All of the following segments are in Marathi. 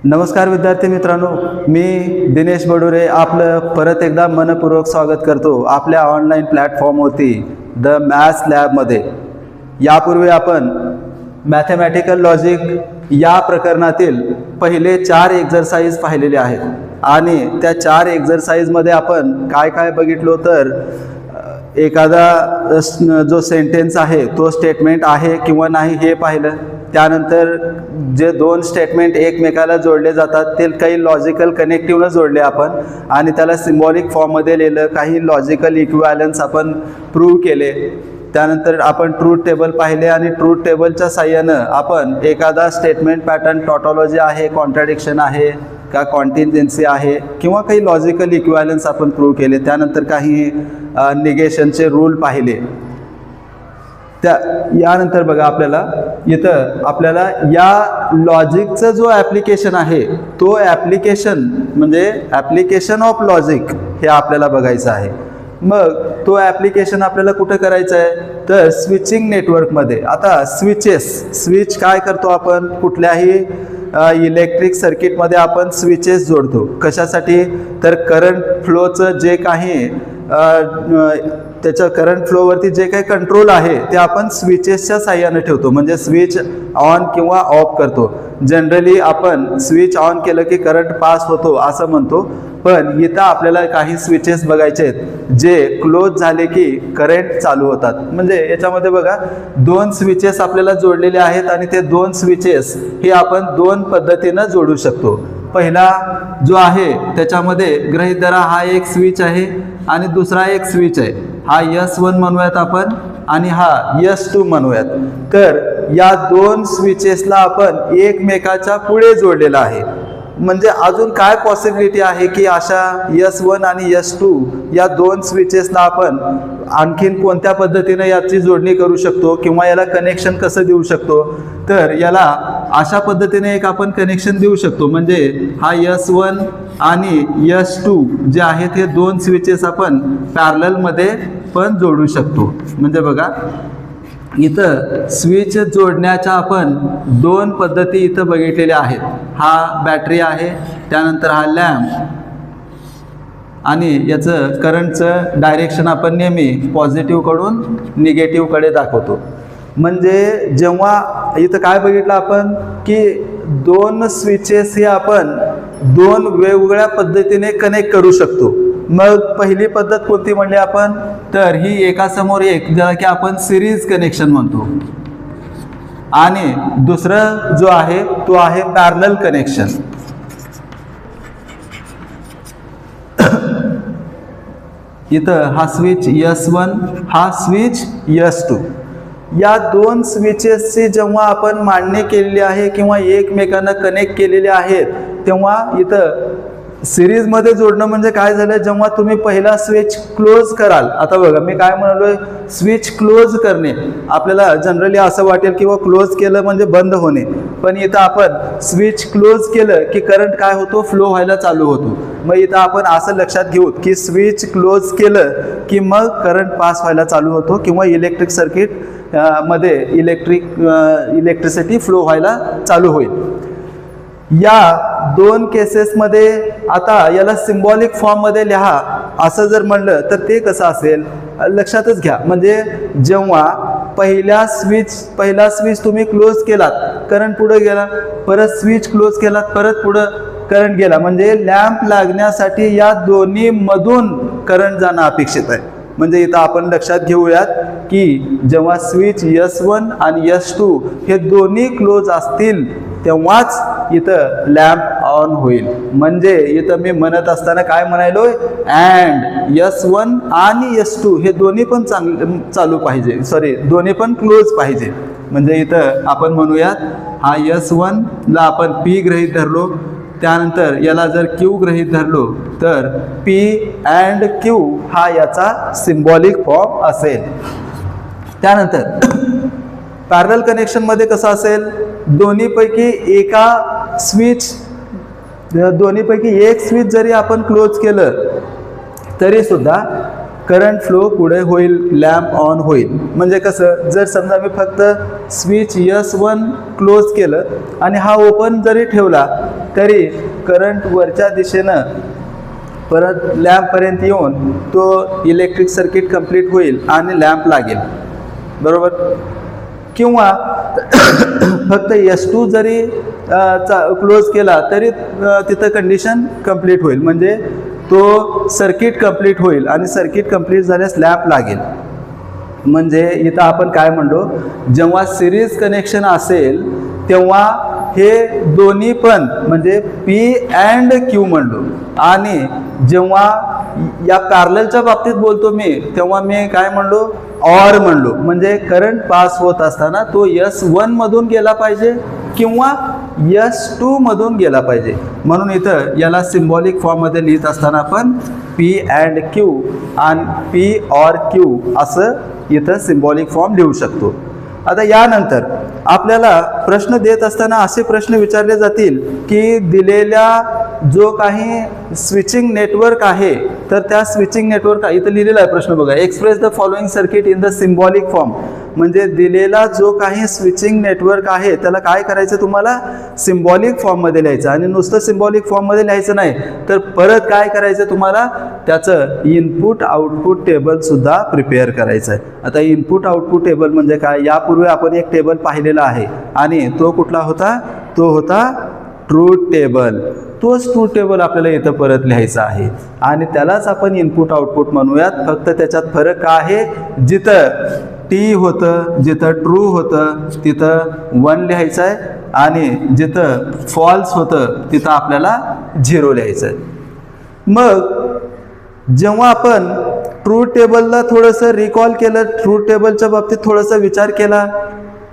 नमस्कार विद्यार्थी मित्रांनो, मी दिनेश बडुरे आपलं परत एकदा मनपूर्वक स्वागत करतो आपल्या ऑनलाईन प्लॅटफॉर्मवरती द मॅथ्स लॅबमध्ये। यापूर्वी आपण मॅथमॅटिकल लॉजिक या प्रकरणातील पहिले 4 एक्झरसाइज पाहिलेले आहेत आणि त्या 4 एक्झरसाइजमध्ये आपण काय काय बघितलो तर एखादा जो सेंटेन्स आहे तो स्टेटमेंट आहे किंवा नाही हे पाहिलं। त्यानंतर जे 2 स्टेटमेंट एकमेकाला जोडले जातात ते काही लॉजिकल कनेक्टिव्हनं जोडले आपण आणि त्याला सिम्बॉलिक फॉर्ममध्ये लिहिलं। काही लॉजिकल इक्विव्हॅलन्स आपण प्रूव्ह केले। त्यानंतर आपण ट्रूथ टेबल पाहिले आणि ट्रूथ टेबलच्या साहाय्यानं आपण एखादा स्टेटमेंट पॅटर्न टॉटॉलॉजी आहे, कॉन्ट्रॅडिक्शन आहे का कॉन्टिन्जन्सी आहे किंवा काही लॉजिकल इक्विव्हॅलन्स आपण प्रूव्ह केले। त्यानंतर काही निगेशनचे रूल पाहिले। यानंतर बघा आपल्याला या लॉजिकचं जो ॲप्लिकेशन आहे तो ॲप्लिकेशन म्हणजे ॲप्लिकेशन ऑफ लॉजिक हे आपल्याला बघायचं आहे। मग तो ॲप्लिकेशन आपल्याला कुठं करायचं आहे तर स्विचिंग नेटवर्कमध्ये। आता स्विच काय करतो आपण, कुठल्याही इलेक्ट्रिक सर्किटमध्ये आपण स्विचेस जोडतो। कशासाठी तर करंट फ्लोचं जे काही त्याच्या करंट फ्लोवरती जे काही कंट्रोल आहे ते आपण स्विचेसच्या साहाय्याने ठेवतो, म्हणजे स्विच ऑन किंवा ऑफ करतो। जनरली आपण स्विच ऑन केलं की करंट पास होतो असं म्हणतो, पण इथं आपल्याला काही स्विचेस बघायचे आहेत जे क्लोज झाले की करंट चालू होतात। म्हणजे याच्यामध्ये बघा 2 स्विचेस आपल्याला जोडलेले आहेत आणि ते 2 स्विचेस हे आपण 2 पद्धतीनं जोडू शकतो। पहिला जो आहे त्याच्यामध्ये गृहीत धरा हा एक स्विच आहे आणि दुसरा एक स्विच आहे। हा S1 म्हणूयात आपण आणि हा S2 म्हणूयात। तर या 2 स्विचेसला आपण एकमेकाच्या पुढे जोडलेला आहे। म्हणजे अजून काय पॉसिबिलिटी आहे की अशा S1 आणि S2 या 2 स्विचेसला आपण आणखीन कोणत्या पद्धतीने याची जोडणी करू शकतो किंवा याला कनेक्शन कसं देऊ शकतो तर याला अशा पद्धतीने एक आपण कनेक्शन देऊ शकतो। म्हणजे हा S1 आणि S2 जे आहेत हे 2 स्विचेस आपण पॅरललमध्ये पण जोडू शकतो। म्हणजे बघा इथं स्विच जोडण्याच्या आपण 2 पद्धती इथं बघितलेल्या आहेत। हा बॅटरी आहे, त्यानंतर हा लॅम्प आणि याचं करंटचं डायरेक्शन आपण नेहमी पॉझिटिव्हकडून निगेटिव्हकडे दाखवतो। म्हणजे जेव्हा इथं काय बघितलं आपण की 2 स्विचेस हे आपण 2 वेगवेगळ्या पद्धतीने कनेक्ट करू शकतो। मग पहिली पद्धत कोणती म्हणली आपण तर ही एकासमोर एक, ज्याला की आपण सिरीज कनेक्शन म्हणतो, आणि दुसरं जो आहे तो आहे पॅरलल कनेक्शन। इथं हा स्विच S1, हा स्विच S2, या 2 स्विचेसची जेव्हा आपण मांडणी केलेली आहे किंवा एकमेकांना कनेक्ट केलेले आहेत तेव्हा इथं सिरीजमध्ये जोडणं म्हणजे काय झालं, जेव्हा तुम्ही पहिला स्विच क्लोज कराल। आता बघा मी काय म्हणालोय, स्विच क्लोज करणे आपल्याला जनरली असं वाटेल किंवा क्लोज केलं म्हणजे बंद होणे, पण इथं आपण स्विच क्लोज केलं की करंट काय होतो, फ्लो व्हायला चालू होतो। मग इथं आपण असं लक्षात घेऊ की स्विच क्लोज केलं की मग करंट पास व्हायला चालू होतो किंवा इलेक्ट्रिक सर्किट मध्ये इलेक्ट्रिसिटी फ्लो व्हायला चालू होईल। या 2 केसेसमध्ये आता याला सिम्बॉलिक फॉर्ममध्ये लिहा असं जर म्हणलं तर ते कसं असेल लक्षातच घ्या। म्हणजे जेव्हा पहिला स्विच तुम्ही क्लोज केलात, करंट पुढे गेला, परत स्विच क्लोज केलात, परत पुढे करंट गेला, म्हणजे लॅम्प लागण्यासाठी या दोन्ही मधून करंट जाणं अपेक्षित आहे। म्हणजे इथं आपण लक्षात घेऊयात की जेव्हा स्विच S1 आणि S2 हे दोन्ही क्लोज असतील तेव्हाच इथं लॅम्प ऑन होईल। म्हणजे इथं मी म्हणत असताना काय म्हणालोय, अँड S1 आणि S2 हे दोन्ही पण चालू पाहिजे, दोन्ही पण क्लोज पाहिजे। म्हणजे इथं आपण म्हणूयात हा S1 ला आपण P गृहीत धरलो, त्यानंतर याला जर Q गृहीत धरलो तर P अँड Q हा याचा सिम्बॉलिक फॉर्म असेल। त्यानंतर पॅरलल कनेक्शन मध्ये कसं असेल, दोन्हीपैकी एक स्विच जरी आपण क्लोज केलं तरी सुद्धा करंट फ्लो पुढे होईल, लॅम्प ऑन होईल। म्हणजे कसं, जर समजा मी फक्त स्विच S1 क्लोज केलं आणि हा ओपन जरी ठेवला तरी करंट वरच्या दिशेनं परत लॅम्पपर्यंत येऊन तो इलेक्ट्रिक सर्किट कंप्लीट होईल आणि लॅम्प लागेल, बरोबर. किंवा फक्त S2 जरी क्लोज केला तरी तिथं कंडिशन कंप्लीट होईल, म्हणजे तो सर्किट कंप्लीट होईल आणि सर्किट कंप्लीट झाल्यास लॅम्प लागेल. म्हणजे इथं आपण काय म्हणलो, जेव्हा सिरीज कनेक्शन असेल तेव्हा हे दोन्ही पण म्हणजे P अँड Q म्हणलो, आणि जेव्हा या पॅरललच्या बाबतीत बोलतो मी तेव्हा मी काय म्हणलो, ऑर म्हणलो. म्हणजे करंट पास होत असताना तो S1 मधून गेला पाहिजे किंवा S2 मधून गेला पाहिजे. म्हणून इथं याला सिम्बॉलिक फॉर्ममध्ये लिहित असताना आपण P अँड Q आणि P ऑर Q असं इथं सिम्बॉलिक फॉर्म लिहू शकतो. आता यानंतर आपल्याला प्रश्न देत असताना असे प्रश्न विचारले जातील की दिलेल्या जो काही स्विचिंग नेटवर्क आहे तर त्या स्विचिंग नेटवर्क इथं लिहिलेला आहे प्रश्न बघा, express the following circuit in the symbolic form. म्हणजे दिलेला जो काही स्विचिंग नेटवर्क आहे त्याला काय करायचं, तुम्हाला सिम्बॉलिक फॉर्ममध्ये लिहायचं. आणि नुसतं सिम्बॉलिक फॉर्ममध्ये लिहायचं नाही तर परत काय करायचं, तुम्हाला त्याचं इनपुट आउटपुट टेबल सुद्धा प्रिपेअर करायचं आहे. आता इनपुट आउटपुट टेबल म्हणजे काय, यापूर्वी आपण एक टेबल पाहिलेला आहे आणि तो कुठला होता, तो होता ट्रूथ टेबल. तोच ट्रूथ टेबल आपल्याला इथं परत लिहायचा आहे आणि त्यालाच आपण इनपुट आउटपुट म्हणूयात. फक्त त्याच्यात फरक काय आहे, जिथं टी होतं, जिथं ट्रू होतं तिथं 1 लिहायचं आहे आणि जिथं फॉल्स होतं तिथं आपल्याला 0 लिहायचं आहे. मग जेव्हा आपण ट्रूथ टेबलला थोडंसं रिकॉल केलं, ट्रूथ टेबलच्या बाबतीत थोडासा विचार केला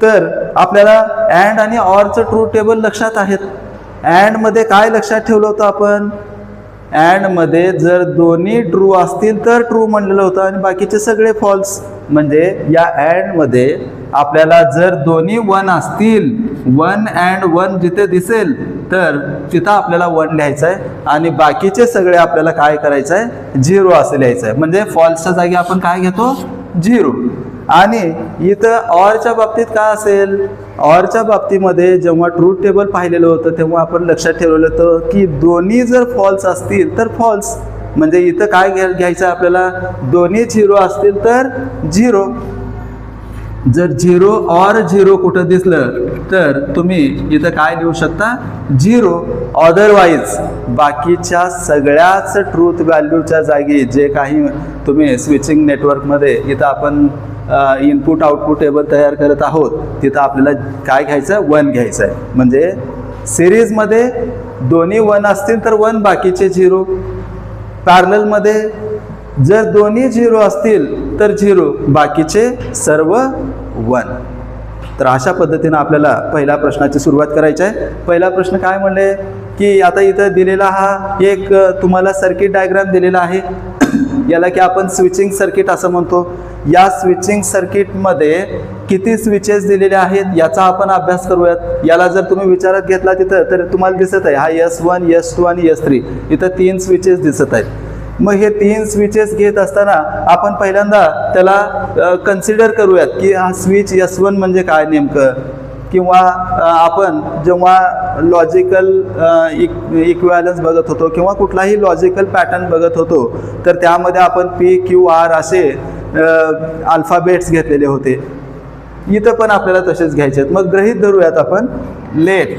तर आपल्याला अँड आणि ऑरचं ट्रूथ टेबल लक्षात आहेत. अँडमध्ये काय लक्षात ठेवलं होतं आपण, अँडमध्ये जर दोन्ही ट्रू असतील तर ट्रू म्हणलेलं होतं आणि बाकीचे सगळे फॉल्स. म्हणजे या अँडमध्ये आपल्याला जर दोन्ही 1 असतील, 1 अँड 1 जिथे दिसेल तर तिथं आपल्याला 1 लिहायचं आहे आणि बाकीचे सगळे आपल्याला काय करायचं आहे, 0 असं लिहायचं आहे. म्हणजे फॉल्सच्या जागी आपण काय घेतो, 0. आणि इथं ऑरच्या बाबतीत काय असेल, ऑरच्या बाबतीमध्ये जेव्हा ट्रूथ टेबल पाहिलेलं होतं तेव्हा आपण लक्षात ठेवलेलं होतं की दोन्ही जर फॉल्स असतील तर फॉल्स. म्हणजे इथं काय घ्यायचं आहे आपल्याला, दोन्ही 0 असतील तर 0. जर 0 ऑर 0 कुठं दिसलं तर तुम्ही इथं काय लिहू शकता, 0. अदरवाईज बाकीच्या सगळ्याच ट्रूथ व्हॅल्यूच्या जागी जे काही तुम्ही स्विचिंग नेटवर्कमध्ये इथं आपण इनपुट आउटपुट टेबल तयार करत आहोत तिथं आपल्याला काय घ्यायचं, 1 घ्यायचं आहे. म्हणजे सिरीजमध्ये दोन्ही 1 असतील तर 1, बाकीचे 0. पॅरललमध्ये जर दोन्ही 0 असतील तर 0, बाकीचे सर्व 1. तर अशा पद्धतीनं आपल्याला पहिल्या प्रश्नाची सुरुवात करायची आहे. पहिला प्रश्न काय म्हणले की आता इथं दिलेला हा एक तुम्हाला सर्किट डायग्राम दिलेला आहे, याला की आपण स्विचिंग सर्किट असं म्हणतो. या स्विचिंग सर्किटमध्ये किती स्विचेस दिलेले आहेत याचा आपण अभ्यास करूयात. याला जर तुम्ही विचारात घेतला तिथं तर तुम्हाला दिसत आहे हा S1, S2 आणि S3 इथं 3 स्विचेस दिसत आहेत. मग हे 3 स्विचेस घेत असताना आपण पहिल्यांदा त्याला कन्सिडर करूयात की हा स्विच S1 म्हणजे काय नेमकं, किंवा आपण जेव्हा लॉजिकल इक्विव्हॅलन्स बघत होतो किंवा कुठलाही लॉजिकल पॅटर्न बघत होतो तर त्यामध्ये आपण P, Q, R असे अल्फाबेट्स घेतलेले होते. इथं पण आपल्याला तसेच घ्यायचे आहेत. मग गृहीत धरूयात आपण लेट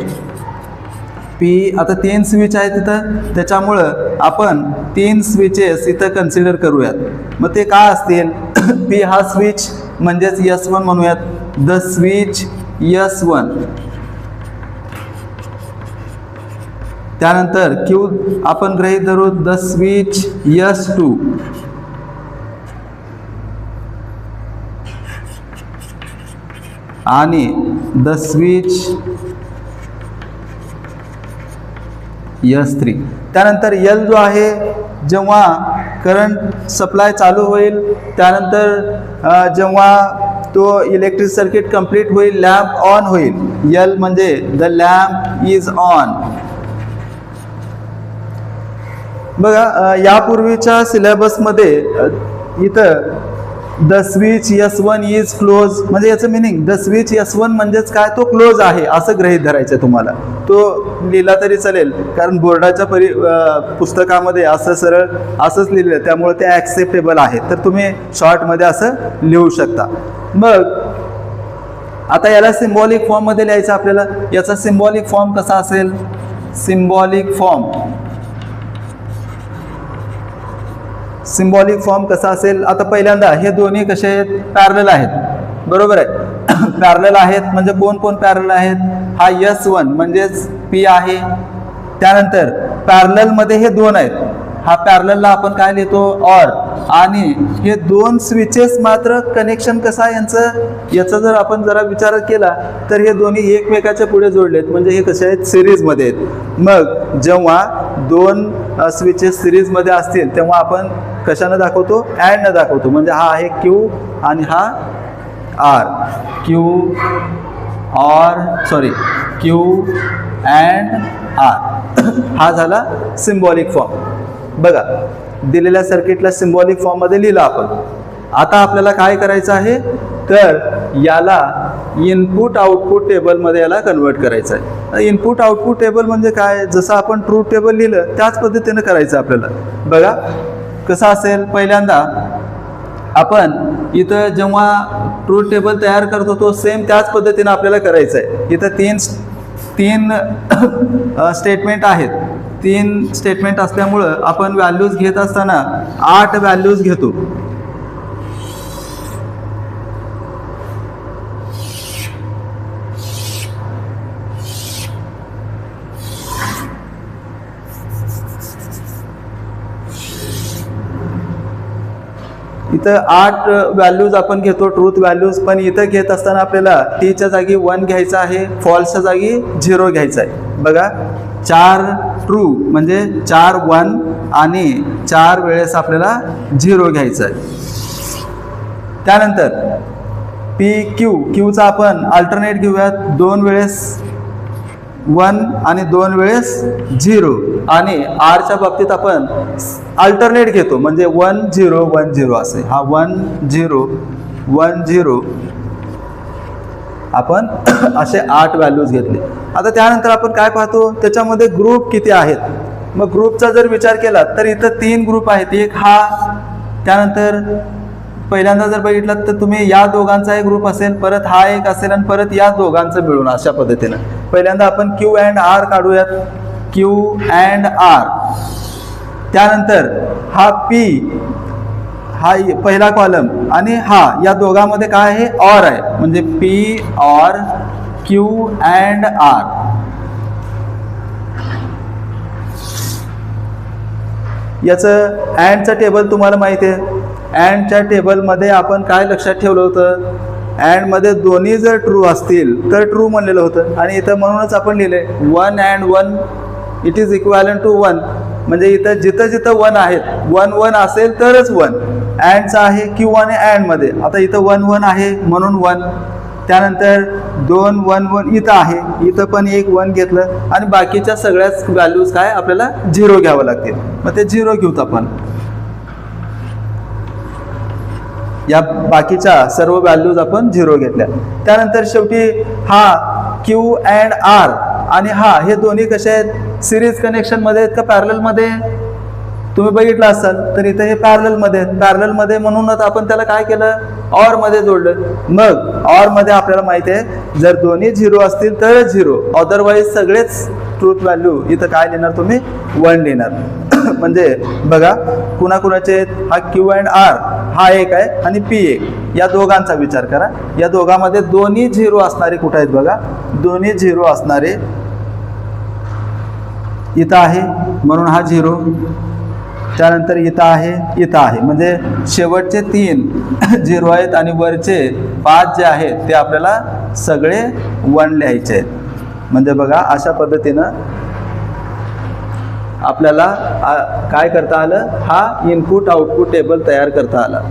P, आता 3 स्विच आहे तिथं, त्याच्यामुळं आपण 3 स्विचेस इथं कन्सिडर करूयात. मग ते काय असतील, P हा स्विच म्हणजेच S1 म्हणूयात, द स्विच S1. त्यानंतर Q आपण गृहीत धरू द स्विच S2. आणि द स्विच S3. त्यानंतर L जो आहे जेव्हा करंट सप्लाय चालू होईल त्यानंतर जेव्हा तो इलेक्ट्रिक सर्किट कंप्लीट होईल, लॅम्प ऑन होईल, L म्हणजे द लॅम्प इज ऑन. बघा यापूर्वीच्या सिलेबसमध्ये इथं the switch S1 is close, म्हणजे याचं मिनिंग द स्विच S1 म्हणजेच काय, तो क्लोज आहे असं गृहीत धरायचं तुम्हाला. तो लिहिला तरी चालेल, कारण बोर्डाच्या पुस्तकामध्ये असं सरळ असंच लिहिलं आहे, त्यामुळे ते ॲक्सेप्टेबल आहे. तर तुम्ही शॉर्टमध्ये असं लिहू शकता. मग आता याला सिम्बॉलिक फॉर्ममध्ये लिहायचं आपल्याला. याचा सिम्बॉलिक फॉर्म कसा असेल, सिम्बॉलिक फॉर्म कसा असेल. आता पहिल्यांदा हे दोन्ही कसे आहेत, पॅरलल आहेत, बरोबर आहे. पॅरलल आहेत म्हणजे कोण कोण पॅरलल आहेत, हा S1 म्हणजेच P आहे. त्यानंतर पॅरलल मध्ये हे दोन आहेत, हा पॅरललला आपण काय लिहितो, ऑर. आणि हे दोन स्विचेस मात्र कनेक्शन कसा यांचं, याचा जर आपण जरा विचार केला तर हे दोन्ही एकमेकाच्या पुढे जोडलेत, म्हणजे हे कसे आहेत, सिरीजमध्ये आहेत. मग जेव्हा दोन स्विचेस सिरीजमध्ये असतील तेव्हा आपण कशानं दाखवतो, अँडनं दाखवतो. म्हणजे हा आहे Q आणि हा R, Q अँड R. हा झाला सिम्बॉलिक फॉर्म. बघा, दिलेल्या सर्किटला सिम्बॉलिक फॉर्ममध्ये लिहिलं आपण. आता आपल्याला काय करायचं आहे, तर याला इनपुट आउटपुट टेबलमध्ये याला कन्वर्ट करायचं आहे. इनपुट आउटपुट टेबल म्हणजे काय, जसं आपण ट्रूथ टेबल लिहिलं त्याच पद्धतीनं करायचं आपल्याला. बघा कसं असेल, पहिल्यांदा आपण इथं जेव्हा ट्रूथ टेबल तयार करतो तो सेम त्याच पद्धतीनं आपल्याला करायचं आहे. इथं तीन स्टेटमेंट आहेत. 3 स्टेटमेंट असल्यामुळं आपण व्हॅल्यूज घेत असताना 8 व्हॅल्यूज घेतो. इथं 8 व्हॅल्यूज आपण घेतो, ट्रूथ व्हॅल्यूज. पण इथं घेत असताना आपल्याला टीच्या जागी 1 घ्यायचं आहे, फॉल्सच्या जागी 0 घ्यायचं आहे. बघा, 4 ट्रू म्हणजे 4 1 आणि 4 वेळेस आपल्याला 0 घ्यायचं आहे. त्यानंतर क्यूचा आपण अल्टरनेट घेऊयात, 2 वेळेस 1 आणि 2 वेळेस 0. आणि आरच्या बाबतीत आपण अल्टरनेट घेतो, म्हणजे 1 0 1 0 असे. हा 1 0 1 0 आपण असे 8 व्हॅल्यूज घेतले. आता त्यानंतर आपण काय पाहतो, त्याच्यामध्ये ग्रुप किती आहेत. मग ग्रुपचा जर विचार केला तर इथं 3 ग्रुप आहेत. एक हा, त्यानंतर पहिल्यांदा जर बघितलं तर तुम्ही या दोघांचा एक ग्रुप असेल, परत हा एक असेल आणि परत या दोघांचं मिळून अशा पद्धतीनं. पहिल्यांदा आपण Q अँड R काढूयात, Q अँड R. त्यानंतर हा P, हा पहिला कॉलम, आणि हा या दोघांमध्ये काय आहे, ऑर आहे, म्हणजे P or Q and R. याचं अँडचं टेबल तुम्हाला माहिती आहे. अँडच्या टेबलमध्ये आपण काय लक्षात ठेवलं होतं, अँडमध्ये दोन्ही जर ट्रू असतील तर ट्रू म्हणलेलं होतं. आणि इथं म्हणूनच आपण लिहिले 1 and 1 it is equivalent to 1. म्हणजे इथं जिथं 1 आहेत, 1 1 असेल तरच 1. अँडचा आहे Q आणि अँडमध्ये. आता इथं 1 1 आहे म्हणून 1. त्यानंतर 2 1 1 इथं आहे, इथं पण एक 1 घेतलं. आणि बाकीच्या सगळ्याच व्हॅल्यूज काय आपल्याला 0 घ्यावं लागतील. मग ते 0 घेऊत आपण. या बाकीच्या सर्व व्हॅल्यूज आपण 0 घेतल्या. त्यानंतर शेवटी हा Q अँड R आणि हा, हे दोन्ही कसे आहेत, सिरीज कनेक्शनमध्ये आहेत का पॅरललमध्ये. तुम्ही बघितलं असाल तर इथं हे पॅरललमध्ये आहेत. पॅरललमध्ये म्हणूनच आपण त्याला काय केलं, ऑर मध्ये जोडलं. मग ऑर मध्ये आपल्याला माहिती आहे, जर दोन्ही 0 असतील तरच 0, अदरवाईज सगळेच ट्रूथ व्हॅल्यू इथं काय लिहिणार तुम्ही, 1 लिहिणार. म्हणजे बघा कुणाकुणाचे आहेत, हा Q अँड R हा एक आहे आणि P एक. या दोघांचा विचार करा, या दोघांमध्ये दोन्ही 0 असणारे कुठे आहेत बघा, दोन्ही 0 असणारे इथं आहे म्हणून हा 0. त्यानंतर इथं आहे, म्हणजे शेवटचे 3 0 आहेत आणि वरचे 5 जे आहेत ते आपल्याला सगळे 1 लिहायचे आहेत. म्हणजे बघा अशा पद्धतीनं आपल्याला काय करता आलं, हा इनपुट आउटपुट टेबल तयार करता आला.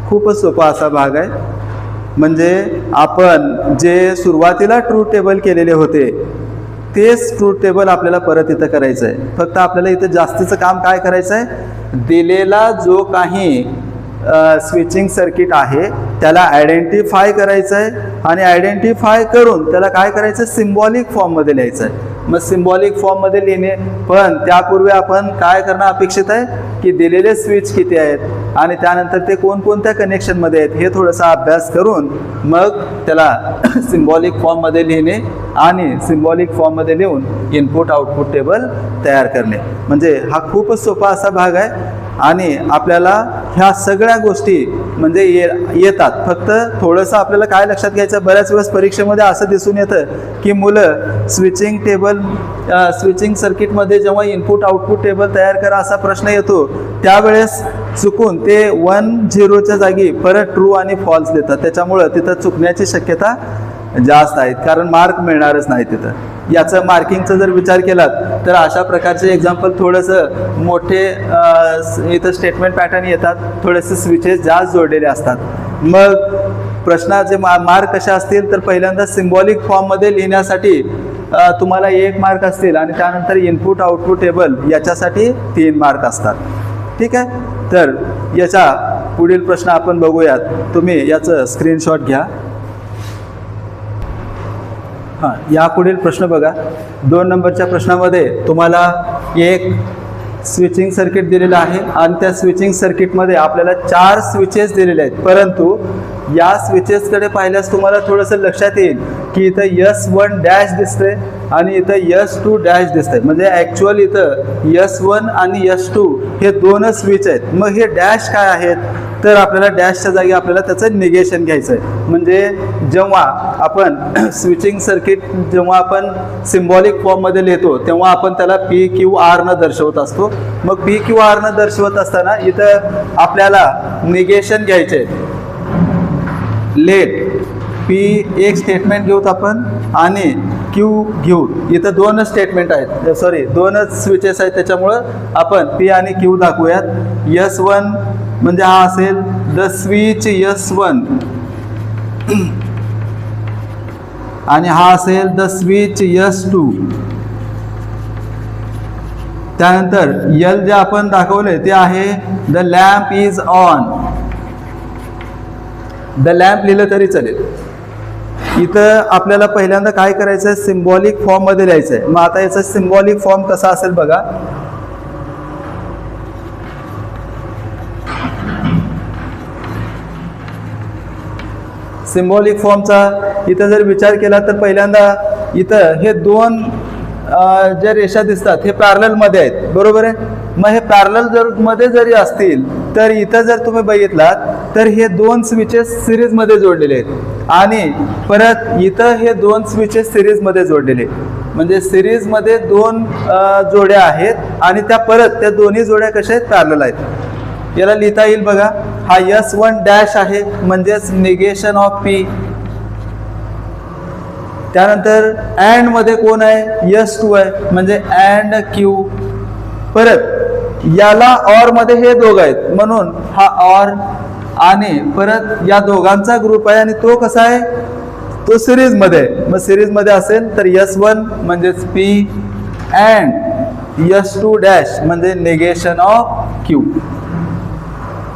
खूपच सोपा असा भाग आहे. म्हणजे आपण जे सुरुवातीला ट्रूथ टेबल केलेले होते तेच ट्रूथ टेबल आपल्याला परत इथं करायचं आहे. फक्त आपल्याला इथं जास्तीचं काम काय करायचं आहे, दिलेला जो काही स्विचिंग सर्किट आहे त्याला आयडेंटिफाय करायचं आहे आणि आयडेंटिफाय करून त्याला काय करायचं, सिम्बॉलिक फॉर्ममध्ये लिहायचं आहे. मग सिम्बॉलिक फॉर्ममध्ये लिहिणे, पण त्यापूर्वी आपण काय करणं अपेक्षित आहे की दिलेले स्विच किती आहेत आणि त्यानंतर ते कोणकोणत्या कनेक्शनमध्ये आहेत हे थोडासा अभ्यास करून मग त्याला सिम्बॉलिक फॉर्ममध्ये लिहिणे आणि सिम्बॉलिक फॉर्ममध्ये लिहून इनपुट आउटपुट टेबल तयार करणे. म्हणजे हा खूपच सोपा असा भाग आहे आणि आपल्याला ह्या सगळ्या गोष्टी म्हणजे येतात. फक्त थोडंसं आपल्याला काय लक्षात घ्यायचं, बऱ्याच वेळेस परीक्षेमध्ये असं दिसून येतं की मुलं स्विचिंग सर्किटमध्ये जेव्हा इनपुट आउटपुट टेबल तयार करा असा प्रश्न येतो त्यावेळेस चुकून ते 1 0च्या जागी परत ट्रू आणि फॉल्स देतात. त्याच्यामुळं तिथं चुकण्याची शक्यता जास्त आहेत, कारण मार्क मिळणारच नाही तिथं. याचं मार्किंगचा जर विचार केलात तर अशा प्रकारचे एक्झाम्पल थोडंसं मोठे इथं स्टेटमेंट पॅटर्न येतात, थोडेसे स्विचेस जास्त जोडलेले असतात. मग प्रश्नाचे मार्क कशा असतील तर पहिल्यांदा सिम्बॉलिक फॉर्ममध्ये लिहिण्यासाठी तुम्हाला 1 मार्क असतील आणि त्यानंतर इनपुट आउटपुट टेबल याच्यासाठी 3 मार्क असतात. ठीक आहे, तर याचा पुढील प्रश्न आपण बघूयात. तुम्ही याचं स्क्रीनशॉट घ्या. हां, या पुढील प्रश्न बघा. 2 नंबरच्या प्रश्नामध्ये तुम्हाला एक स्विचिंग सर्किट दिलेलं आहे आणि त्या स्विचिंग सर्किटमध्ये आपल्याला 4 स्विचेस दिलेले आहेत. परंतु या स्विचेसकडे पाहिल्यास तुम्हाला थोडंसं लक्षात येईल की इथं S1 डॅश दिसतंय आणि इथं S2 डॅश दिसतंय. म्हणजे ॲक्च्युअल इथं S1 आणि S2 हे 2च स्विच आहेत. मग हे डॅश काय आहेत तर आपल्याला डॅशच्या जागी आपल्याला त्याचं निगेशन घ्यायचं आहे. म्हणजे जेव्हा आपण स्विचिंग सर्किट जेव्हा आपण सिम्बॉलिक फॉर्ममध्ये लिहितो तेव्हा आपण त्याला PQR न दर्शवत असतो. मग PQR न दर्शवत असताना इथं आपल्याला निगेशन घ्यायचे. लेट P एक स्टेटमेंट घेऊत आपण आणि Q घेऊ. इथं 2च स्टेटमेंट आहेत, सॉरी 2च स्विचेस आहेत, त्याच्यामुळं आपण P आणि Q दाखवूयात. S1 म्हणजे हा असेल द स्विच S1 आणि हा असेल द स्विच S2. त्यानंतर L जे आपण दाखवले ते आहे the lamp is on. The lamp लिहिलं तरी चालेल. इथं आपल्याला पहिल्यांदा काय करायचं आहे, सिम्बॉलिक फॉर्ममध्ये लिहायचं आहे. मग आता याचा सिम्बॉलिक फॉर्म कसा असेल बघा. सिम्बॉलिक फॉर्मचा इथं जर विचार केला तर पहिल्यांदा इथं हे 2 ज्या रेषा दिसतात हे पॅरललमध्ये आहेत, बरोबर आहे. मग हे पॅरलल मध्ये जरी असतील तर इथं जर तुम्ही बघितलात तर हे 2 स्विचेस सिरीजमध्ये जोडलेले आहेत आणि परत इथं हे 2 स्विचेस सिरीजमध्ये जोडलेले. म्हणजे सिरीजमध्ये 2 जोड्या आहेत आणि त्या दोन्ही जोड्या कशा आहेत, पॅरलल आहेत. याला लिहिता येईल बघा. हा S1 डॅश आहे म्हणजेच निगेशन ऑफ P. त्यानंतर अँड मध्ये कोण आहे, S2 आहे म्हणजे अँड Q. परत याला ऑर मध्ये हे दोघं आहेत म्हणून हा ऑर आणि परत या दोघांचा ग्रुप आहे आणि तो कसा आहे, तो सिरीज मध्ये. मग सिरीज मध्ये असेल तर S1 म्हणजेच P अँड S2 डॅश म्हणजे निगेशन ऑफ Q.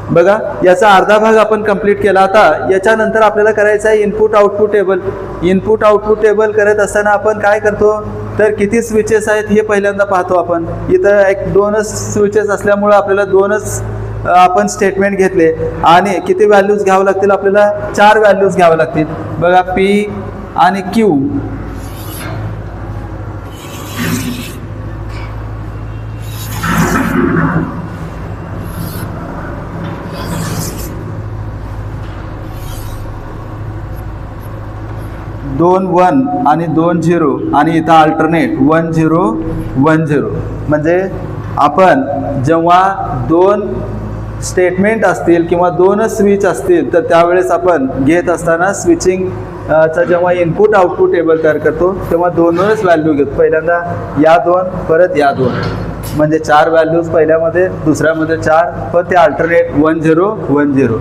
बघा, याचा अर्धा भाग आपण कंप्लीट केला. आता याच्यानंतर आपल्याला करायचं आहे input output table. Input output table करत असताना आपण काय करतो तर किती स्विचेस आहेत हे पहिल्यांदा पाहतो आपण. इथं 2च स्विचेस असल्यामुळं आपल्याला 2च आपण स्टेटमेंट घेतले आणि किती व्हॅल्यूज घ्यावं लागतील, आपल्याला 4 व्हॅल्यूज घ्यावं लागतील. बघा, P आणि Q. दोन 1 आणि 2 0 आणि इथं अल्टरनेट 1 0 1 0. म्हणजे आपण जेव्हा 2 स्टेटमेंट असतील किंवा 2च स्विच असतील तर त्यावेळेस आपण घेत असताना स्विचिंग चा जेव्हा इनपुट आउटपुट टेबल तयार करतो तेव्हा 2च व्हॅल्यू घेतो. पहिल्यांदा या 2 परत या 2 म्हणजे 4 व्हॅल्यूज पहिल्यामध्ये, दुसऱ्यामध्ये 4, पण ते अल्टरनेट 1 0 1 0.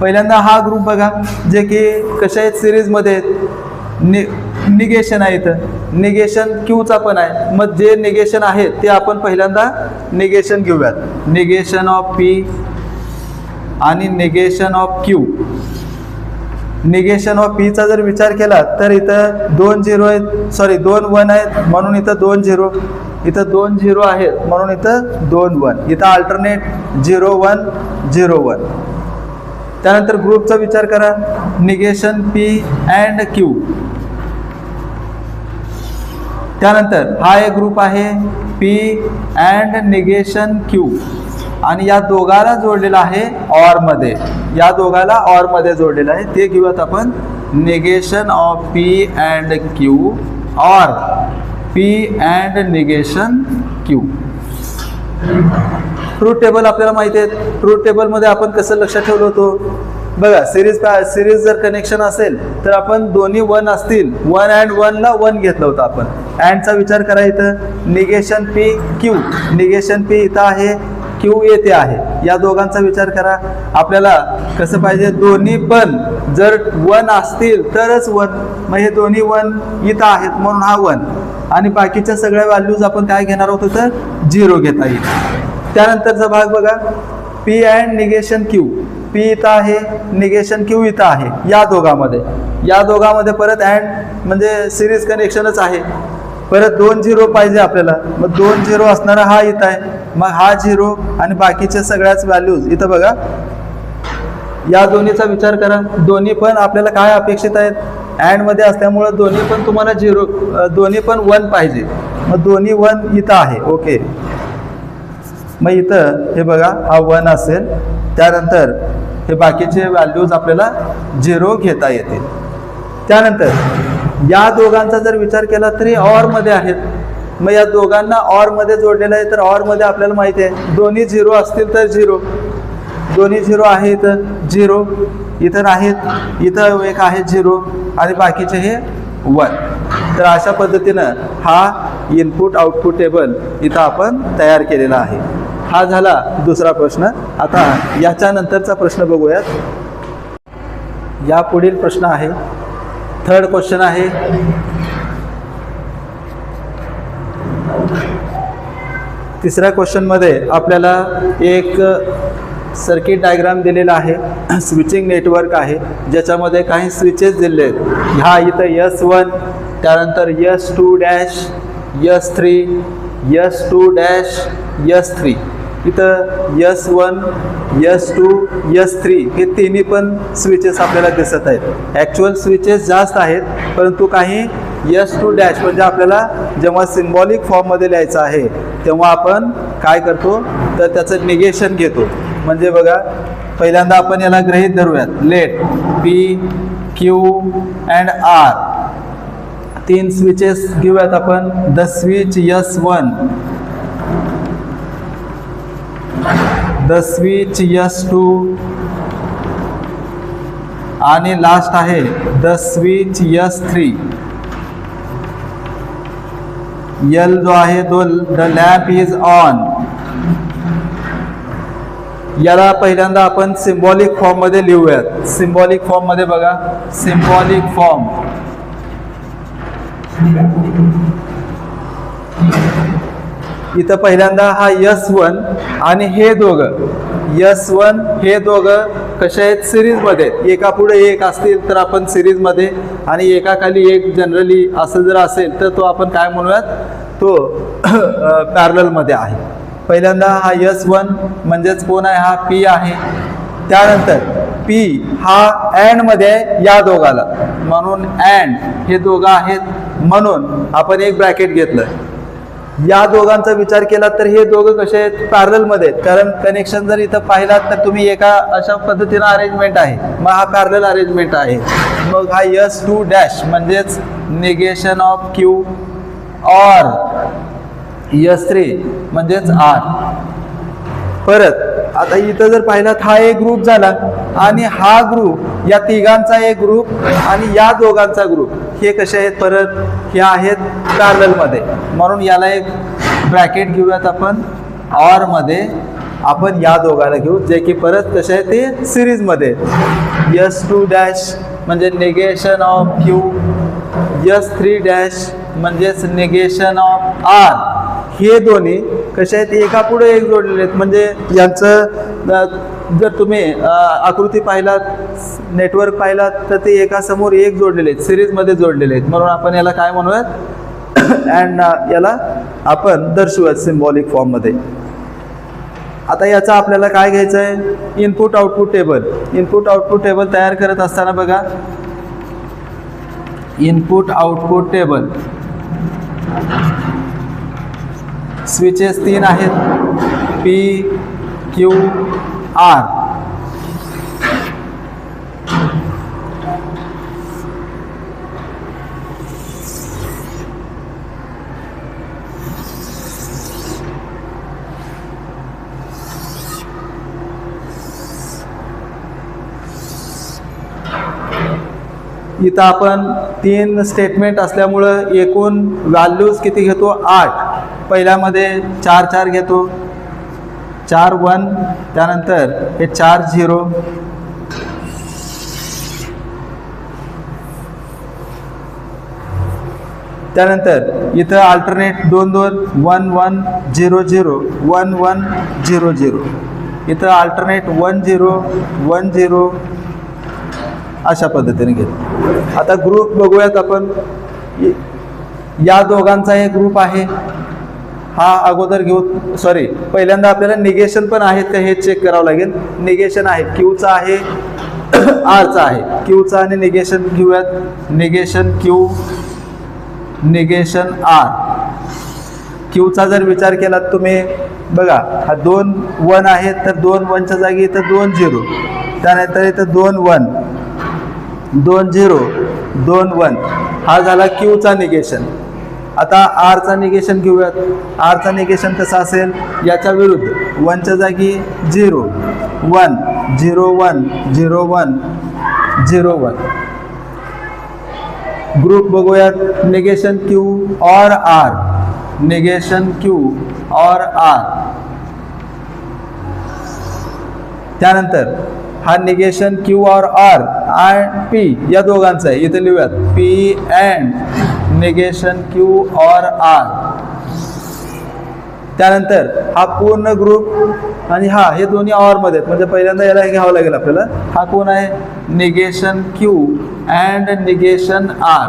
पहिल्यांदा हा ग्रुप बघा जे की कशा आहेत, सिरीजमध्ये आहेत. निगेशन आहे, इथं निगेशन Qचा पण आहे. मग जे निगेशन आहे ते आपण पहिल्यांदा निगेशन घेऊयात. निगेशन ऑफ P आणि negation of Q. Negation of पीचा जर विचार केला तर इथं 2 झिरो आहेत, सॉरी 2 1 आहेत म्हणून इथं 2 झिरो, इथं 2 झिरो आहेत म्हणून इथं 2 1, इथं अल्टरनेट 0 1 0 1. त्यानंतर ग्रुपचा विचार करा, निगेशन पी अँड क्यू. त्यानंतर हा एक ग्रुप आहे पी अँड निगेशन क्यू आणि या दोघाला जोडलेला आहे ऑर मध्ये, या दोघाला ऑर मध्ये जोडलेला आहे. ते घेऊयात आपण negation of P and Q or P and negation Q. Truth table आपल्याला माहिती आहे. ट्रूथ टेबलमध्ये आपण कसं लक्षात ठेवलं होतं बघा, सिरीज जर कनेक्शन असेल तर आपण दोन्ही 1 असतील, 1 अँड 1 ला 1 घेतलं होतं आपण. अँडचा विचार करा, इथं negation P Q, negation P इथं आहे, क्यू येथे आहे. या दोघांचा विचार करा. आपल्याला कसं पाहिजे, दोन्ही पण जर 1 असतील तरच 1, मग हे दोन्ही 1 इथं आहेत म्हणून हा 1 आणि बाकीच्या सगळ्या व्हॅल्यूज आपण काय घेणार आहोत तर 0 घेता येईल. त्यानंतरचा भाग बघा, P and negation Q. P इथं आहे, निगेशन क्यू इथं आहे. या दोघांमध्ये परत अँड म्हणजे सिरीज कनेक्शनच आहे. परत 2 झिरो पाहिजे आपल्याला, मग 2 झिरो असणारा हा इथं आहे, मग हा 0 आणि बाकीच्या सगळ्याच व्हॅल्यूज इथं बघा. या दोन्हीचा विचार करा, दोन्ही पण आपल्याला काय अपेक्षित आहेत, अँडमध्ये असल्यामुळं दोन्ही पण तुम्हाला 0, दोन्ही पण 1 पाहिजे, मग दोन्ही 1 इथं आहे. ओके, मग इथं हे बघा हा 1 असेल, त्यानंतर हे बाकीचे व्हॅल्यूज आपल्याला 0 घेता येतील. त्यानंतर या दोघांचा जर विचार केला तरी ऑर मध्ये आहेत, मग या दोघांना ऑर मध्ये जोडलेलं आहे. तर ऑर मध्ये आपल्याला माहिती आहे दोन्ही 0 असतील तर 0, दोन्ही 0 आहे, इथं 0, इथं नाहीत, इथं एक आहे 0 आणि बाकीचे हे 1. तर अशा पद्धतीनं हा इनपुट आउटपुट टेबल इथं आपण तयार केलेला आहे. हा झाला दुसरा प्रश्न. आता याच्यानंतरचा प्रश्न बघूयात. या पुढील प्रश्न आहे, थर्ड क्वेश्चन आहे, तिसऱ्या क्वेश्चनमध्ये आपल्याला एक सर्किट डायग्राम दिलेला आहे. स्विचिंग नेटवर्क आहे ज्याच्यामध्ये काही स्विचेस दिले आहेत. ह्या इथं S1, त्यानंतर S2 dash, S3, S2 dash, S3, इथं S1, S2, S3 हे तिन्ही पण स्विचेस आपल्याला दिसत आहेत. ॲक्च्युअल स्विचेस जास्त आहेत, परंतु काही S2 डॅश म्हणजे आपल्याला जेव्हा सिम्बॉलिक फॉर्ममध्ये लिहायचं आहे तेव्हा आपण काय करतो तर त्याचं निगेशन घेतो. म्हणजे बघा, पहिल्यांदा आपण याला गृहीत धरूयात, let P, Q and R, 3 switches घेऊयात आपण. The switch S1, the switch S2 आणि लास्ट आहे द स्विच S3. L जो आहे तो द लॅम्प इज ऑन. याला पहिल्यांदा आपण सिम्बॉलिक फॉर्म मध्ये लिहूयात. सिम्बॉलिक फॉर्म मध्ये बघा, सिम्बॉलिक फॉर्म, इथं पहिल्यांदा हा S1 आणि हे दोघं, S1 हे दोघं कसे आहेत सिरीजमध्ये, एका पुढे एक असतील तर आपण सिरीजमध्ये आणि एकाखाली एक जनरली असं जर असेल तर तो आपण काय म्हणूयात, तो पॅरललमध्ये आहे. पहिल्यांदा हा S1 म्हणजेच कोण आहे, हा P आहे. त्यानंतर P हा अँडमध्ये आहे या दोघाला, म्हणून अँड हे दोघं आहेत म्हणून आपण एक ब्रॅकेट घेतलं. या दोघांचा विचार केला तर हे दोघं कसे आहेत, पॅरललमध्ये आहेत. कारण कनेक्शन जर इथं पाहिलात तर तुम्ही एका अशा पद्धतीनं अरेंजमेंट आहे, मग हा पॅरलल अरेंजमेंट आहे. मग हा S2 डॅश म्हणजेच निगेशन ऑफ Q और S3 म्हणजेच R. परत आता इथं जर पाहिलात हा एक ग्रुप झाला आणि हा ग्रुप, या तिघांचा एक ग्रुप आणि या दोघांचा ग्रुप, हे कसे आहेत, परत हे आहेत पॅरललमध्ये, म्हणून याला एक ब्रॅकेट घेऊयात आपण. ऑर मध्ये आपण या दोघाला घेऊ जे की परत कसे आहे ते सिरीजमध्ये. S2 डॅश म्हणजे negation of Q, S3 dash म्हणजेच निगेशन ऑफ R. हे दोन्ही कसे आहेत, एका पुढे एक जोडलेले आहेत, म्हणजे यांचं जर तुम्ही आकृती पाहिलात, नेटवर्क पाहिलात, तर ते एका समोर एक जोडलेले आहेत, सिरीजमध्ये जोडलेले आहेत, म्हणून आपण याला काय म्हणूयात अँड याला आपण दर्शवूयात सिम्बॉलिक फॉर्ममध्ये. आता याचा आपल्याला काय घ्यायचं आहे, input output table. Input output table तयार करत असताना बघा, इनपुट आउटपुट टेबल स्विचेस 3 आहेत, P, Q, R. इथं आपण 3 स्टेटमेंट असल्यामुळं एकूण व्हॅल्यूज किती घेतो, 8. पहिल्यामध्ये 4 4 घेतो, 4 1, त्यानंतर हे 4 0, त्यानंतर इथं अल्टरनेट 2 2 1 1 0 0 1 1 0 0, इथं अल्टरनेट 1 0 1 0, अशा पद्धतीने घेतो. आता ग्रुप बघूयात आपण. या दोघांचा एक ग्रुप आहे, हा अगोदर घेऊ. सॉरी, पहिल्यांदा आपल्याला निगेशन पण आहेत का हे चेक करावं लागेल. निगेशन आहे, क्यूचा आहे, आरचा आहे. क्यूचा आणि निगेशन घेऊयात. Negation Q, negation R. क्यूचा जर विचार केला तुम्ही बघा, हा 2 1 आहेत, तर 2 1च्या जागी इथं 2 0, त्यानंतर इथं 2 1 2 0 2 1, हा झाला क्यूचा निगेशन. आता आरचा निगेशन घेऊयात. आरचा निगेशन कसा असेल, याच्या विरुद्ध 1च्या जागी 0 1 0 1 0 1 0 1. ग्रुप बघूयात. Negation Q or R, negation Q or R. त्यानंतर हा negation Q or R and P या दोघांचा आहे. इथे लिहूयात P and negation Q or R. त्यानंतर हा पूर्ण ग्रुप आणि हा हे दोन्ही ऑर मध्ये आहेत, म्हणजे पहिल्यांदा याला घ्यावं लागेल आपल्याला. हा कोण आहे, negation Q and negation R.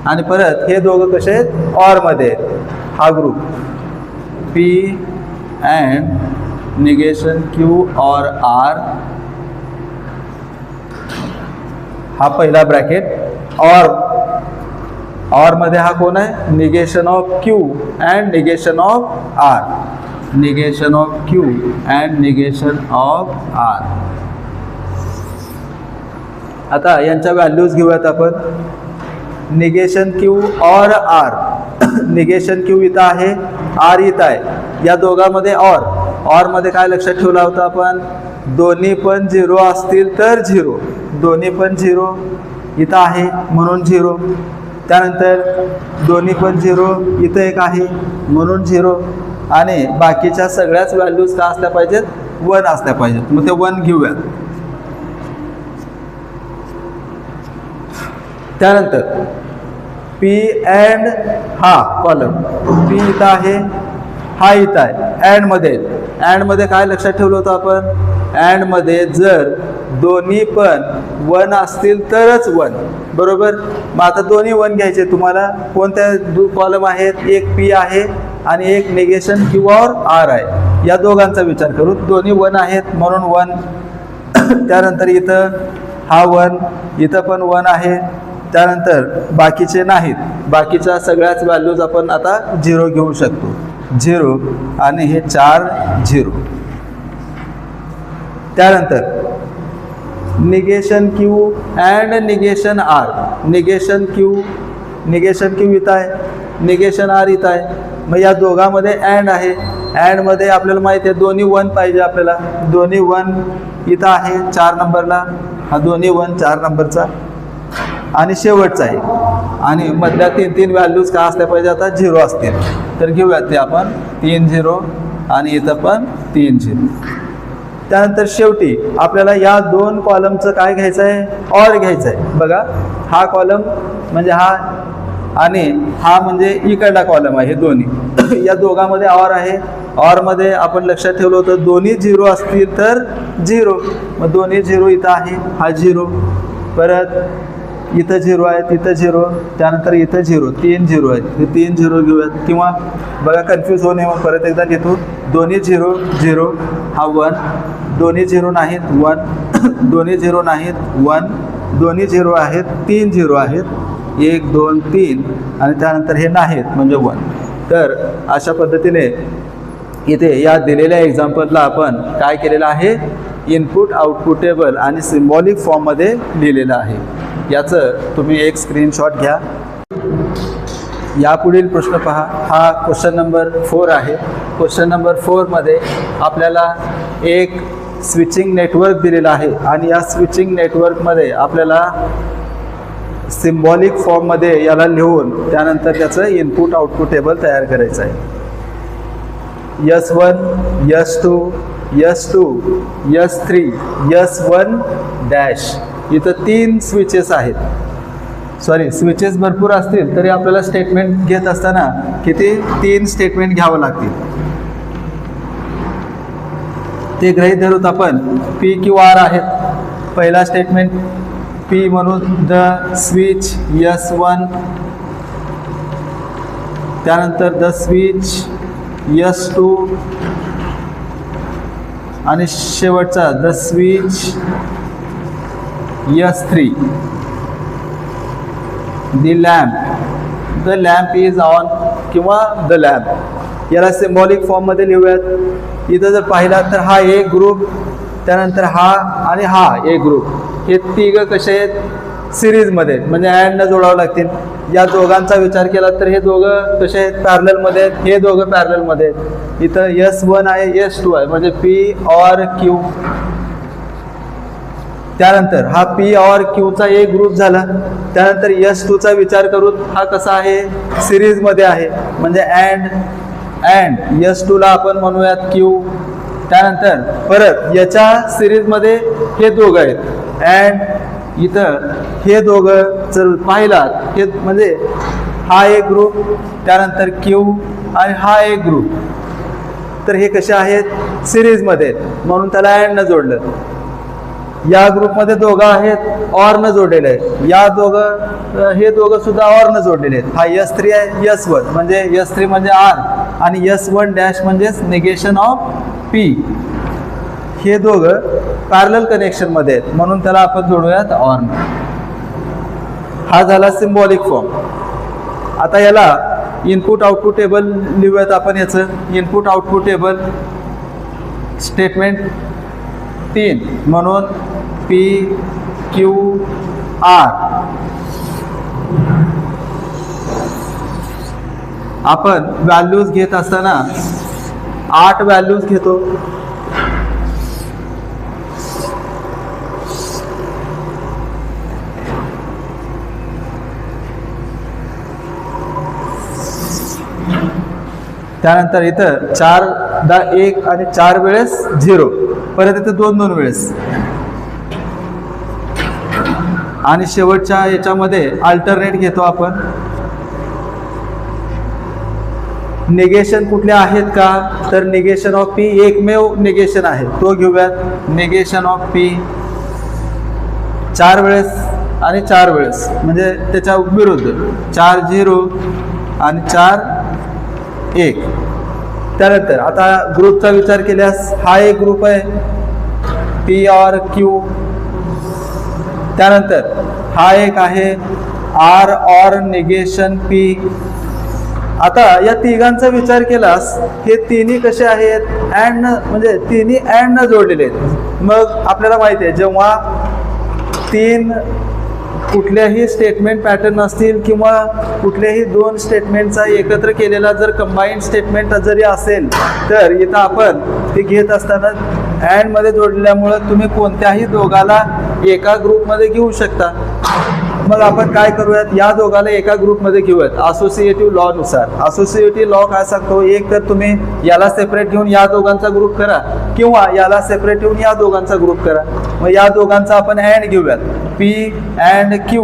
आणि परत हे दोघं कसे आहेत, ऑर मध्ये आहेत. हा group P and negation Q or R, हा पहिला ब्रॅकेट. और मध्ये हा कोण आहे, negation of Q and negation of R, negation of Q and negation of R. आता यांच्या व्हॅल्यूज घेऊयात आपण. Negation Q or R, negation Q इथं आहे, आर इथं आहे. या दोघांमध्ये और मध्ये काय लक्षात ठेवला होता आपण, दोन्ही पण 0 असतील तर 0, दोन्ही पण 0 इथं आहे म्हणून 0. त्यानंतर दोन्ही पण 0 इथं एक आहे म्हणून 0. आणि बाकीच्या सगळ्याच व्हॅल्यूज का असल्या पाहिजेत, 1 असल्या पाहिजेत. मग ते 1 घेऊयात. त्यानंतर पी अँड हा कॉलम, पी इथं आहे, हा इथं आहे, अँड मध्ये. अँड मध्ये काय लक्षात ठेवलं होतं आपण, अँड मध्ये जर दोन्ही पण 1 असतील तरच 1, बरोबर. मग आता दोन्ही 1 घ्यायचे तुम्हाला. कोणत्या कॉलम आहेत, एक पी आहे आणि एक निगेशन क्यू और आर आहे. या दोघांचा विचार करू, दोन्ही 1 आहेत म्हणून 1. त्यानंतर इथं हा 1, इथं पण 1 आहे. त्यानंतर बाकीचे नाहीत, बाकीच्या सगळ्याच व्हॅल्यूज आपण आता 0 घेऊ शकतो. 0 आणि हे 4 0. त्यानंतर negation Q and negation R, negation Q इथं आहे, निगेशन आर इथं आहे. मग या दोघांमध्ये अँड आहे. अँड मध्ये आपल्याला माहिती आहे दोन्ही 1 पाहिजे आपल्याला. दोन्ही 1 इथं आहे 4 नंबरला, हा दोन्ही 1 4 नंबरचा आणि शेवटचा आहे. आणि मधल्या 3 व्हॅल्यूज का असल्या पाहिजे, आता 0 असतील. तर घेऊयात ते आपण 3 0 आणि इथं पण 3 0. त्यानंतर शेवटी आपल्याला या 2 कॉलमचं काय घ्यायचं आहे, ऑर घ्यायचं आहे. बघा, हा कॉलम म्हणजे हा आणि हा म्हणजे इकडला कॉलम आहे. हे दोन्ही या दोघांमध्ये ऑर आहे. ऑरमध्ये आपण लक्षात ठेवलं होतं दोन्ही 0 असतील तर 0, मग दोन्ही 0 इथं आहे, हा 0, परत इथं 0 आहे, तिथं 0, त्यानंतर इथं 0, 3 0 आहेत, हे 3 0 घेऊयात. किंवा बघा कन्फ्यूज होऊ नये, मग परत एकदा लिहितो. दोन्ही 0 0, हा 1, दोन्ही 0 नाहीत 1, दोन्ही 0 नाहीत 1, दोन्ही 0 आहेत, 3 0 आहेत, 1 2 3, आणि त्यानंतर हे नाहीत म्हणजे 1. तर अशा पद्धतीने इथे या दिलेल्या एक्झाम्पलला आपण काय केलेलं आहे, इनपुट आउटपुट टेबल आणि सिम्बॉलिक फॉर्ममध्ये लिहिलेलं आहे. याचं तुम्ही एक स्क्रीनशॉट घ्या. यापुढील प्रश्न पहा. हा क्वेश्चन नंबर 4 आहे. क्वेश्चन नंबर 4मध्ये आपल्याला एक स्विचिंग नेटवर्क दिलेलं आहे आणि या स्विचिंग नेटवर्कमध्ये आपल्याला सिम्बॉलिक फॉर्ममध्ये याला लिहून त्यानंतर त्याचं इनपुट आउटपुट टेबल तयार करायचं आहे. S1, S2, S2, S3, S1 dash. इथं 3 स्विचेस आहेत. सॉरी, स्विचेस भरपूर असतील तरी आपल्याला स्टेटमेंट घेत असताना किती 3 स्टेटमेंट घ्यावं लागतील. ते गृहीत धरून आपण P किंवा R आहेत. पहिला स्टेटमेंट P म्हणून द स्विच S1, त्यानंतर द स्विच S2 आणि शेवटचा the switch S3. The lamp is on किंवा द लॅम्प. याला सिम्बॉलिक फॉर्ममध्ये लिहूयात. इथं जर पाहिला तर हा एक ग्रुप, त्यानंतर हा आणि हा एक ग्रुप, हे तिघं कसे आहेत सिरीजमध्ये, म्हणजे अँडनं जोडावं लागतील. या दोघांचा विचार केला तर हे दोघं कसे आहेत पॅरललमध्ये आहेत, हे दोघं पॅरललमध्ये आहेत. इथं S1 आहे, S2 आहे, म्हणजे P और Q. त्यानंतर हा P और Qचा एक ग्रुप झाला. त्यानंतर S2चा विचार करून हा कसा आहे सिरीजमध्ये आहे, म्हणजे अँड S2ला आपण म्हणूयात Q. त्यानंतर परत याच्या सिरीजमध्ये हे दोघं आहेत अँड इथं हे दोघं जर पाहिलात हे म्हणजे हा एक ग्रुप, त्यानंतर Q आणि हा एक ग्रुप, तर हे कसे आहेत सिरीजमध्ये आहेत म्हणून त्याला अँडनं जोडलं. या ग्रुपमध्ये दोघं आहेत ऑरनं जोडलेले आहेत. हे दोघं सुद्धा ऑरनं जोडलेले आहेत. हा S3 आहे, S1 म्हणजे S3 म्हणजे R आणि S1 डॅश म्हणजेच निगेशन ऑफ P. हे दोघं पॅरलल कनेक्शनमध्ये आहेत म्हणून त्याला आपण जोडूयात ऑरनं. हा झाला सिम्बॉलिक फॉर्म. आता याला इनपुट आउटपुट टेबल लिहूयात आपण. याचं इनपुट आउटपुट टेबल स्टेटमेंट 3 म्हणून P Q R. आपण व्हॅल्यूज घेत असताना 8 व्हॅल्यूज घेतो. त्यानंतर इथं 4दा 1 आणि 4 वेळेस 0, परत इथं 2 वेळेस, आणि शेवटच्या याच्यामध्ये अल्टरनेट घेतो आपण. निगेशन कुठले आहेत का, तर निगेशन ऑफ P एकमेव निगेशन आहे तो घेऊयात. निगेशन ऑफ P 4 वेळेस आणि 4 वेळेस म्हणजे त्याच्या विरुद्ध 4 0 आणि 4 1. त्यानंतर आता ग्रुपचा विचार केल्यास हा एक ग्रुप आहे P और Q. त्यानंतर हा एक आहे R और निगेशन P. आता या तिघांचा विचार केलास हे तिन्ही कसे आहेत अँड म्हणजे तिन्ही अँड न जोडलेले आहेत. मग आपल्याला माहिती आहे जेव्हा 3 कुठल्याही स्टेटमेंट पॅटर्न असतील किंवा कुठल्याही 2 स्टेटमेंटचा एकत्र केलेला जर कंबाईंड स्टेटमेंट जरी असेल तर इथं आपण ते घेत असताना अँडमध्ये जोडल्यामुळं तुम्ही कोणत्याही दोघाला एका ग्रुपमध्ये घेऊ शकता. मग आपण काय करूयात, या दोघाला एका ग्रुपमध्ये घेऊयात असोसिएटिव्ह लॉ नुसार. असोसिएटिव्ह लॉ काय सांगतो, एक तर तुम्ही याला सेपरेट घेऊन या दोघांचा ग्रुप करा किंवा याला सेपरेट घेऊन या दोघांचा ग्रुप करा. मग या दोघांचा आपण अँड घेऊयात P and Q.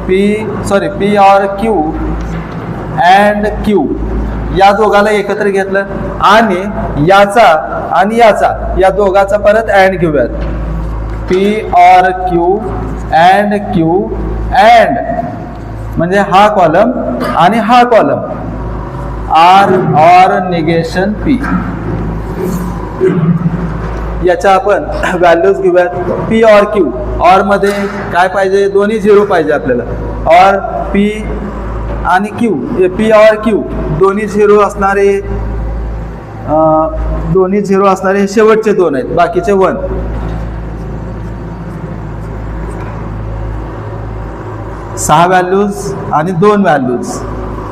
P or Q and Q या दोघाला एकत्र घेतलं आणि याचा आणि याचा या दोघाचा परत अँड घेऊयात. P or Q and Q and म्हणजे हा कॉलम आणि हा column R or negation P. याच्या आपण व्हॅल्यूज घेऊयात. पी ऑर क्यू ऑर मध्ये काय पाहिजे, दोन्ही झिरो पाहिजे आपल्याला. ऑर पी आणि क्यू पी ऑर क्यू दोन्ही झिरो असणारे हे शेवटचे दोन आहेत, बाकीचे 1. सहा व्हॅल्यूज आणि 2 व्हॅल्यूज.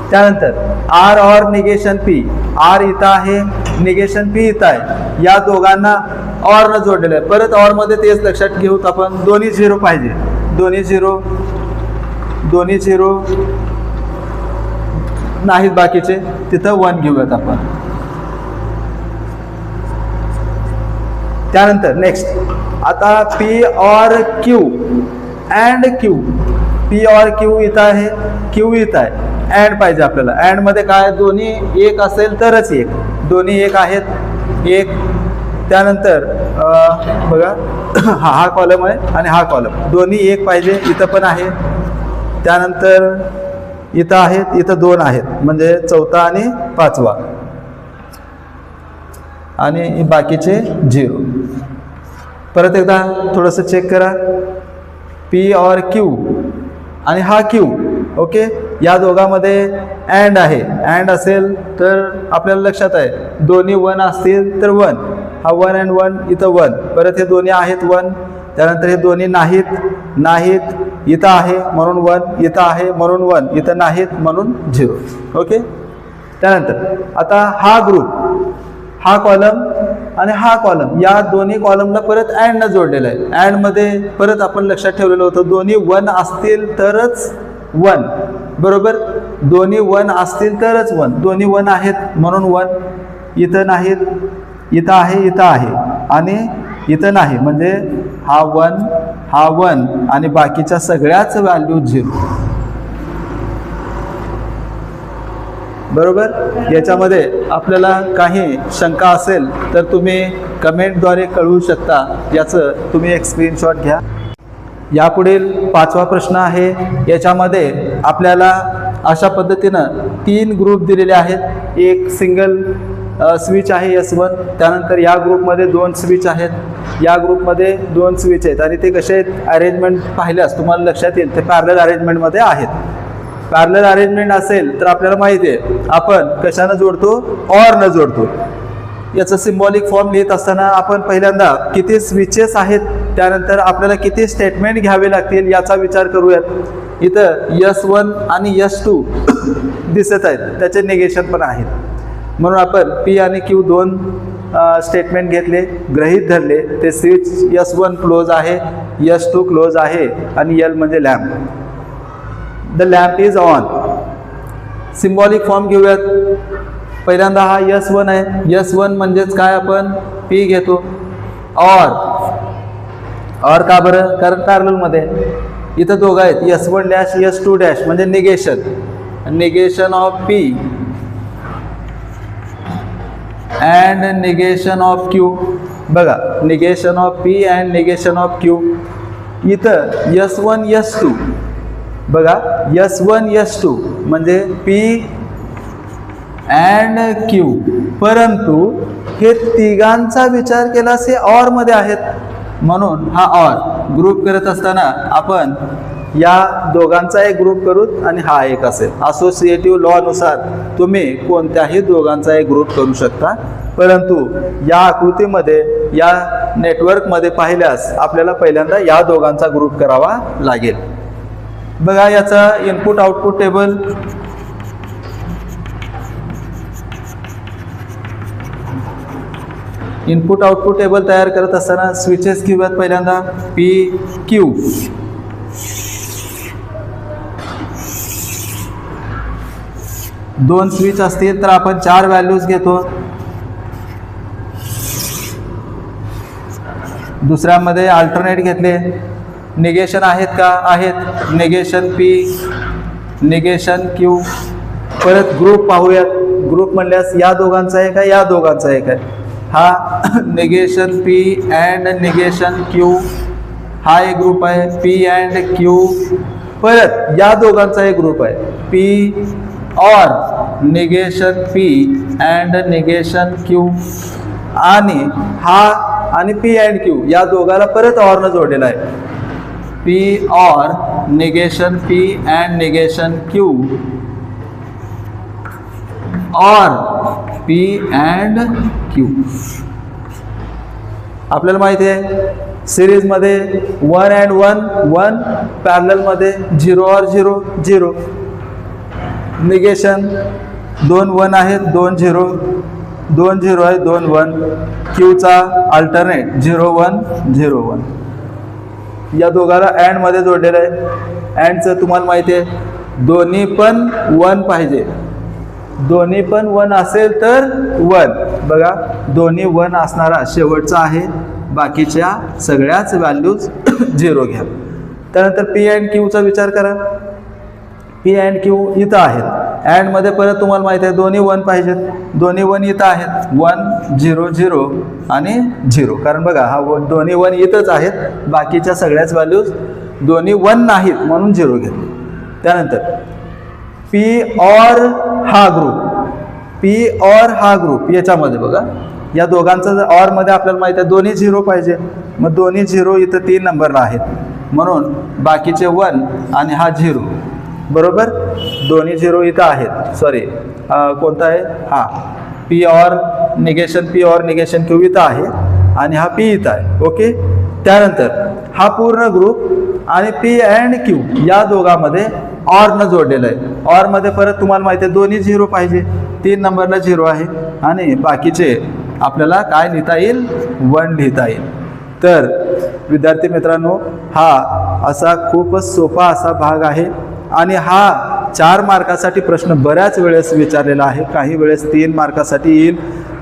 त्यानंतर R or negation P, R इथं आहे, निगेशन पी इथं आहे, या दोघांना ऑर न जोडलेलं आहे. परत ऑर मध्ये तेच लक्षात घेऊत आपण, दोन्ही झिरो पाहिजे, दोन्ही झिरो नाहीत बाकीचे, तिथं 1 घेऊयात आपण. त्यानंतर नेक्स्ट आता P or Q and Q. P or Q इथं आहे, क्यू इथं आहे, अँड पाहिजे आपल्याला. अँड मध्ये काय, दोन्ही एक असेल तरच एक, दोन्ही एक आहेत, एक. त्यानंतर बघा हा कॉलम आहे आणि हा कॉलम, दोन्ही एक पाहिजे, इथं पण आहे. त्यानंतर इथं आहेत, इथं 2 आहेत, म्हणजे चौथा आणि 5वा, आणि बाकीचे 0. परत एकदा थोडंसं चेक करा. पी ऑर क्यू आणि हा क्यू, ओके, या दोघांमध्ये अँड आहे. अँड असेल तर आपल्याला लक्षात आहे, दोन्ही 1 असतील तर 1, हा 1 and 1 इथं 1. परत हे दोन्ही आहेत 1. त्यानंतर हे दोन्ही नाहीत, इथं आहे म्हणून 1, इथं आहे म्हणून 1, इथं नाहीत म्हणून 0. ओके. त्यानंतर आता हा ग्रुप, हा कॉलम आणि हा कॉलम, या दोन्ही कॉलमला परत अँड न जोडलेला आहे. अँड मध्ये परत आपण लक्षात ठेवलेलं होतं, दोन्ही 1 असतील तरच 1, बरोबर. दोन्ही 1 असतील तरच 1, दोन्ही 1 आहेत म्हणून 1, इथं नाहीत, इथं आहे आणि इथं नाही, म्हणजे हा 1 आणि बाकीच्या सगळ्याच व्हॅल्यू 0, बरोबर. याच्यामध्ये आपल्याला काही शंका असेल तर तुम्ही कमेंटद्वारे कळवू शकता, याचं तुम्ही एक स्क्रीनशॉट घ्या. यापुढील 5वा प्रश्न आहे. याच्यामध्ये आपल्याला अशा पद्धतीनं 3 ग्रुप दिलेले आहेत. एक सिंगल स्विच आहे S1, त्यानंतर या ग्रुपमध्ये 2 स्विच आहेत, या ग्रुपमध्ये 2 स्विच आहेत, आणि ते कसे आहेत अरेंजमेंट पाहिल्यास तुम्हाला लक्षात येईल, ते पॅरलल अरेंजमेंटमध्ये आहेत. पॅरलल अरेंजमेंट असेल तर आपल्याला माहिती आहे आपण कशानं जोडतो, ऑर न जोडतो. याचं सिम्बॉलिक फॉर्म लिहित असताना आपण पहिल्यांदा किती स्विचेस आहेत, त्यानंतर आपल्याला किती स्टेटमेंट घ्यावे लागतील याचा विचार करूयात. इथं S1 आणि S2 दिसत आहेत, त्याचे निगेशन पण आहेत, म्हणून आपण P आणि Q 2 स्टेटमेंट घेतले, गृहीत धरले. ते स्विच S1 क्लोज आहे, S2 क्लोज आहे, आणि L म्हणजे lamp. The lamp is on. Symbolic form घेऊयात. पहिल्यांदा हा S1 आहे, S1 म्हणजेच काय, आपण P घेतो. ऑर का बरं, कारण पॅरललमध्ये इथं दोघं आहेत, S1 डॅश S2 डॅश, म्हणजे negation of P and negation of Q. बघा, negation of P and negation of Q. इथं S1 S2, बघा S1 S2 म्हणजे P अँड Q, परंतु हे तिघांचा विचार केलास हे ऑर मध्ये आहेत, म्हणून हा ऑर ग्रुप करत असताना आपण या दोघांचा एक ग्रुप करू आणि हा एक असेल. असोसिएटिव्ह लॉ नुसार तुम्ही कोणत्याही दोघांचा एक ग्रुप करू शकता, परंतु या आकृतीमध्ये, या नेटवर्कमध्ये पाहिल्यास आपल्याला पहिल्यांदा या दोघांचा ग्रुप करावा लागेल. बघा, याचा input output table. Input output table तयार करत असताना स्विचेस घेऊयात. पहिल्यांदा P Q. दोन स्विच असतील तर आपण 4 व्हॅल्यूज घेतो. दुसऱ्यामध्ये अल्टरनेट घेतले निगेशन आहेत का? आहेत. Negation P, negation Q. परत ग्रुप पाहूयात. ग्रुप म्हणल्यास या दोघांचा आहे का या दोघांचा आहे काय? हा negation P and negation Q, हा एक ग्रुप आहे P अँड Q. परत या दोघांचा एक ग्रुप आहे P और negation P and negation Q. आणि हा आणि P अँड Q या दोघाला परत ऑर न जोडलेला आहे. P और negation P and negation Q और P अँड Q. आपल्याला माहिती आहे सिरीजमध्ये 1 अँड 1 1, पॅरललमध्ये 0 और 0 0. निगेशन 2 1 आहेत, 2 0, 2 0 आहे, 2 1. क्यूचा अल्टरनेट 0 1 0 1. या दोघाला अँड मध्ये जोडलेलं आहे. अँडचं तुम्हाला माहिती आहे दोन्ही पण 1 पाहिजे. दोन्ही पण 1 असेल तर 1. बघा दोन्ही 1 असणारा शेवटचा आहे, बाकीच्या सगळ्याच व्हॅल्यूज 0 घ्या. त्यानंतर P अँड Qचा विचार करा. P अँड Q इथं आहेत. अँडमध्ये परत तुम्हाला माहिती आहे दोन्ही 1 पाहिजेत. दोन्ही 1 इथं आहेत. 1 0 0 आणि 0. कारण बघा हा दोन्ही 1 इथंच आहेत, बाकीच्या सगळ्याच व्हॅल्यूज दोन्ही 1 नाहीत म्हणून 0 घेतले. त्यानंतर P और हा ग्रुप, P और हा ग्रुप याच्यामध्ये बघा या दोघांचं ऑर मध्ये आपल्याला माहिती आहे दोन्ही 0 पाहिजे. मग दोन्ही 0 इथं 3 नंबरला आहेत म्हणून बाकीचे 1 आणि हा 0. बरोबर दोन्ही 0 इथं आहेत. सॉरी कोणता आहे हा P और निगेशन P और निगेशन Q इथं आहे आणि हा P इथं आहे. ओके. त्यानंतर हा पूर्ण ग्रुप आणि P अँड Q या दोघांमध्ये ऑर न जोडलेलं आहे. ऑर मध्ये परत तुम्हाला माहिती आहे दोन्ही 0 पाहिजे. 3 नंबरला 0 आहे आणि बाकीचे आपल्याला काय लिहिता येईल 1 लिहिता येईल. तर विद्यार्थी मित्रांनो हा असा खूपच सोपा असा भाग आहे आणि हा 4 मार्कासाठी प्रश्न बऱ्याच वेळेस विचारलेला आहे. काही वेळेस 3 मार्कासाठी येईल,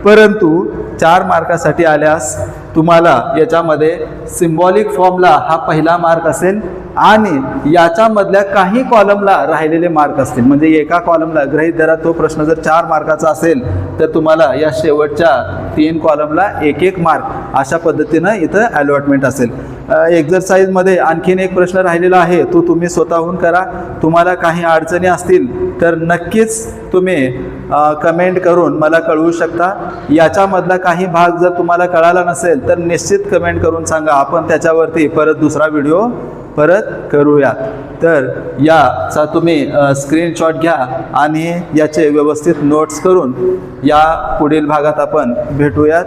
परंतु 4 मार्कासाठी आल्यास तुम्हाला याच्यामध्ये सिम्बॉलिक फॉर्मला हा पहिला मार्क असेल आणि याच्यामधल्या काही कॉलमला राहिलेले मार्क असतील. म्हणजे एका कॉलमला गृहीत धरा तो प्रश्न जर 4 मार्काचा असेल तर तुम्हाला या शेवटच्या 3 कॉलमला 1-1 मार्क अशा पद्धतीनं इथं अलॉटमेंट असेल. एक्झरसाइजमध्ये आणखीन एक प्रश्न राहिलेला आहे, तो तुम्ही स्वतःहून करा. तुम्हाला काही अडचणी असतील तर नक्कीच तुम्ही कमेंट करून मला कळवू शकता. याच्यामधला काही भाग जर तुम्हाला कळाला नसेल तर निश्चित कमेंट करून सांगा, आपण त्याच्यावरती परत दुसरा व्हिडिओ परत करूया. तर याचा तुम्ही स्क्रीनशॉट घ्या आणि याचे व्यवस्थित नोट्स करून या पुढील भागात आपण भेटूयात.